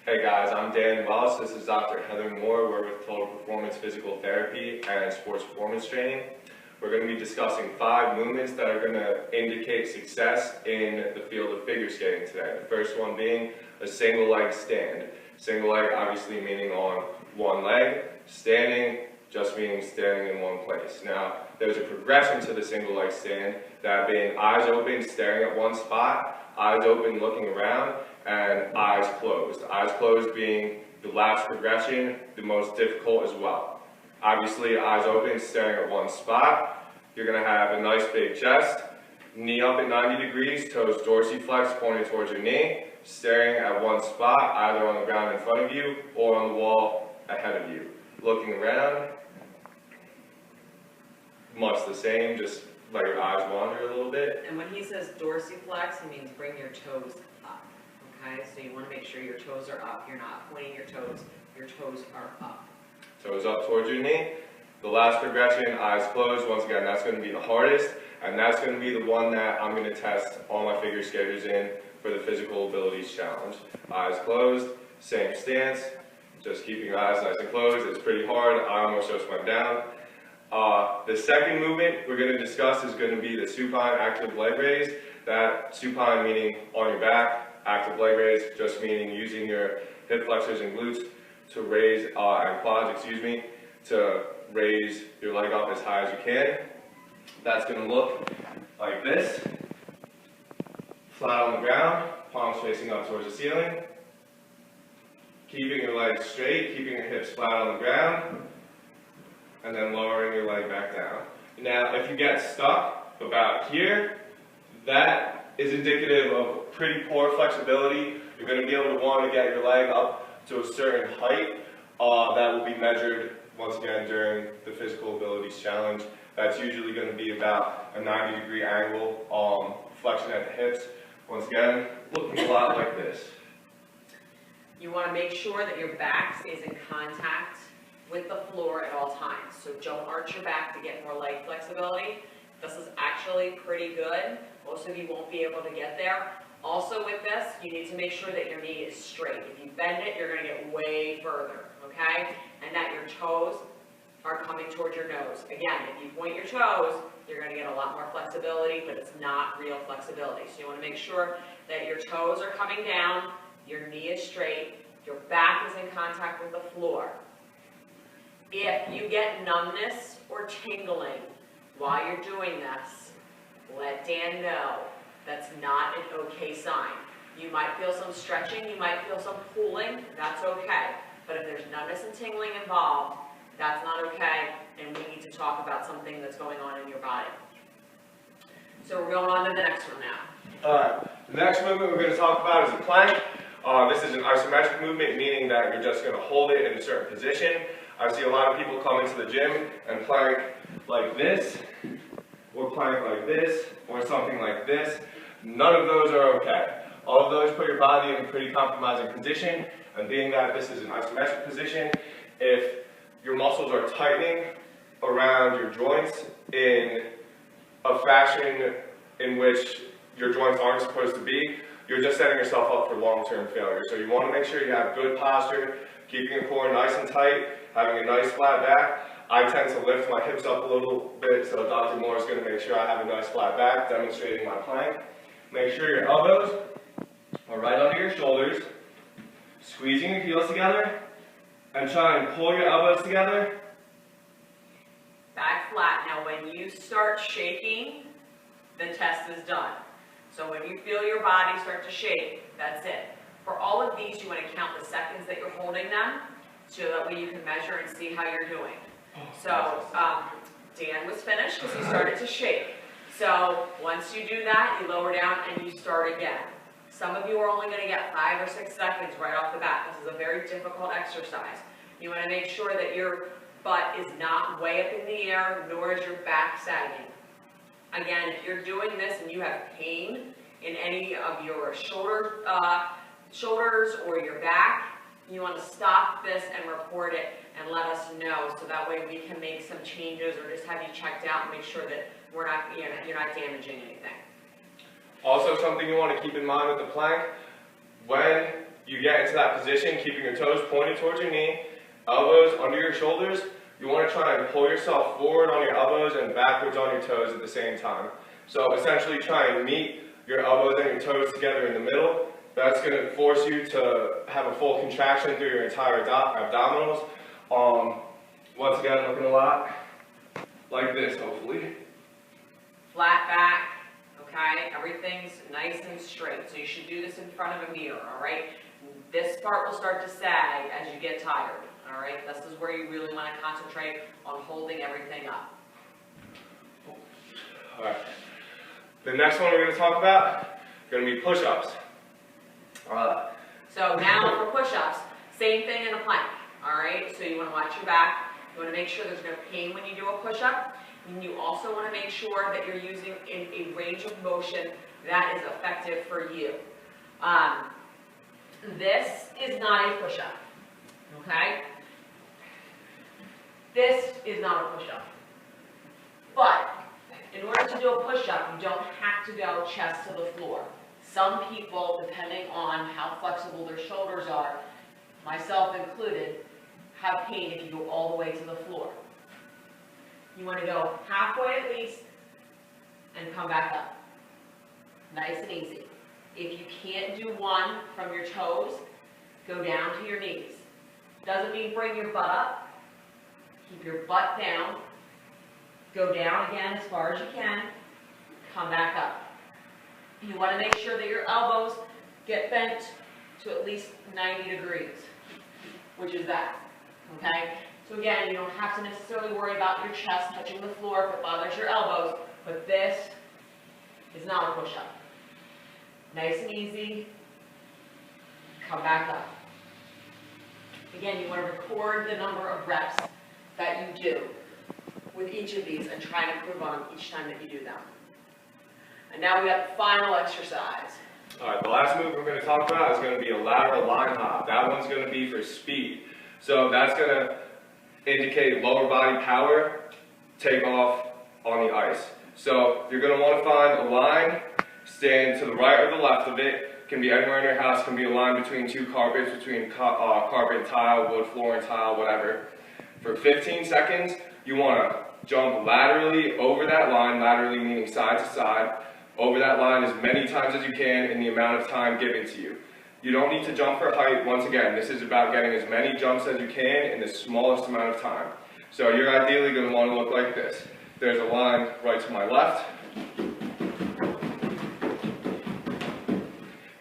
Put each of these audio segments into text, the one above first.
Hey guys, I'm Dan Wells. This is Dr. Heather Moore. We're with Total Performance Physical Therapy and Sports Performance Training. We're going to be discussing 5 movements that are going to indicate success in the field of figure skating today. The first one being a single leg stand. Single leg obviously meaning on one leg. Standing just meaning standing in one place. Now, there's a progression to the single leg stand, that being eyes open, staring at one spot, eyes open, looking around, and eyes closed. Eyes closed being the last progression, the most difficult as well. Obviously, eyes open, staring at one spot. You're going to have a nice big chest, knee up at 90 degrees, toes dorsiflexed, pointing towards your knee, staring at one spot, either on the ground in front of you or on the wall ahead of you. Looking around, much the same, just let your eyes wander a little bit. And when he says dorsiflex, he means bring your toes up, okay? So you want to make sure your toes are up. You're not pointing your toes are up. Toes up towards your knee. The last progression, eyes closed. Once again, that's going to be the hardest, and that's going to be the one that I'm going to test all my figure skaters in for the Physical Abilities Challenge. Eyes closed, same stance, just keeping your eyes nice and closed. It's pretty hard. I almost just went down. The second movement we're going to discuss is going to be the supine active leg raise. That supine meaning on your back, active leg raise just meaning using your hip flexors and glutes to raise, and quads, to raise your leg up as high as you can. That's going to look like this. Flat on the ground, palms facing up towards the ceiling. Keeping your legs straight, keeping your hips flat on the ground, and then lowering your leg back down. Now, if you get stuck about here, that is indicative of pretty poor flexibility. You're going to be able to want to get your leg up to a certain height that will be measured once again during the Physical Abilities Challenge. That's usually going to be about a 90-degree angle, flexion at the hips. Once again, looking a lot like this. You want to make sure that your back stays in contact with the floor at all times. So don't arch your back to get more leg flexibility. This is actually pretty good. Most of you won't be able to get there. Also with this, you need to make sure that your knee is straight. If you bend it, you're going to get way further, okay? And that your toes are coming towards your nose. Again, if you point your toes, you're going to get a lot more flexibility, but it's not real flexibility. So you want to make sure that your toes are coming down, your knee is straight, your back is in contact with the floor. If you get numbness or tingling while you're doing this, let Dan know. That's not an okay sign. You might feel some stretching, you might feel some pulling, that's okay. But if there's numbness and tingling involved, that's not okay, and we need to talk about something that's going on in your body. So we're going on to the next one now. Alright, the next movement we're going to talk about is a plank. This is an isometric movement, meaning that you're just going to hold it in a certain position. I see a lot of people come into the gym and plank like this, or plank like this, or something like this. None of those are okay. All of those put your body in a pretty compromising position, and being that this is an isometric position, if your muscles are tightening around your joints in a fashion in which your joints aren't supposed to be, you're just setting yourself up for long-term failure. So you want to make sure you have good posture, keeping your core nice and tight, having a nice flat back. I tend to lift my hips up a little bit, so Dr. Moore is going to make sure I have a nice flat back, demonstrating my plank. Make sure your elbows are right under your shoulders, squeezing your heels together, and try and pull your elbows together. Back flat. Now when you start shaking, the test is done. So when you feel your body start to shake, that's it. For all of these, you want to count the seconds that you're holding them, so that way you can measure and see how you're doing. So Dan was finished because he started to shake. So once you do that, you lower down and you start again. Some of you are only going to get 5 or 6 seconds right off the bat. This is a very difficult exercise. You want to make sure that your butt is not way up in the air, nor is your back sagging. Again, if you're doing this and you have pain in any of your shoulders or your back, you want to stop this and report it and let us know, so that way we can make some changes or just have you checked out and make sure that you're not damaging anything. Also, something you want to keep in mind with the plank, when you get into that position, keeping your toes pointed towards your knee, elbows under your shoulders. You want to try and pull yourself forward on your elbows and backwards on your toes at the same time. So essentially try and meet your elbows and your toes together in the middle. That's going to force you to have a full contraction through your entire abdominals. Once again, looking a lot like this, hopefully. Flat back, okay? Everything's nice and straight. So you should do this in front of a mirror, all right? This part will start to sag as you get tired, all right? This is where you really want to concentrate on holding everything up. All right. The next one we're going to talk about is going to be push-ups. So now for push-ups, same thing in a plank, all right? So you want to watch your back. You want to make sure there's no pain when you do a push-up. And you also want to make sure that you're using a range of motion that is effective for you. This is not a push-up, okay? This is not a push-up. But in order to do a push-up, you don't have to go chest to the floor. Some people, depending on how flexible their shoulders are, myself included, have pain if you go all the way to the floor. You want to go halfway at least and come back up. Nice and easy. If you can't do one from your toes, go down to your knees. Doesn't mean bring your butt up. Keep your butt down. Go down again as far as you can. Come back up. You want to make sure that your elbows get bent to at least 90 degrees, which is that, okay? So again, you don't have to necessarily worry about your chest touching the floor if it bothers your elbows, but this is not a push-up. Nice and easy. Come back up. Again, you want to record the number of reps that you do with each of these and try and improve on them each time that you do them. And now we got the final exercise. All right, the last move we're going to talk about is going to be a lateral line hop. That one's going to be for speed. So that's going to indicate lower body power, take off on the ice. So you're going to want to find a line, stand to the right or the left of it. Can be anywhere in your house, can be a line between two carpets, between carpet and tile, wood floor and tile, whatever. For 15 seconds, you want to jump laterally over that line, laterally meaning side to side, over that line as many times as you can in the amount of time given to you. You don't need to jump for height. Once again, this is about getting as many jumps as you can in the smallest amount of time. So you're ideally going to want to look like this. There's a line right to my left.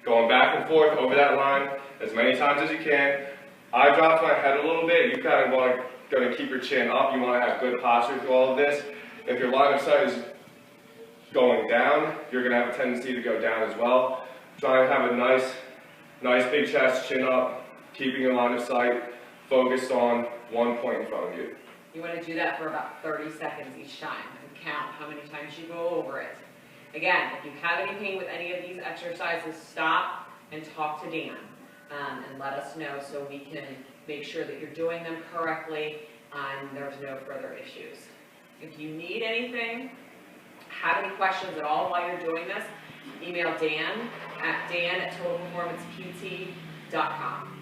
Going back and forth over that line as many times as you can. I dropped my head a little bit. You kind of going to keep your chin up. You want to have good posture through all of this. If your line of sight is going down, you're going to have a tendency to go down as well. Try and have a nice big chest, chin up, keeping your line of sight focused on one point in front of you. You want to do that for about 30 seconds each time and count how many times you go over it. Again, if you have any pain with any of these exercises, stop and talk to Dan and let us know so we can make sure that you're doing them correctly and there's no further issues. If you need anything, have any questions at all while you're doing this, email Dan at totalperformancept.com.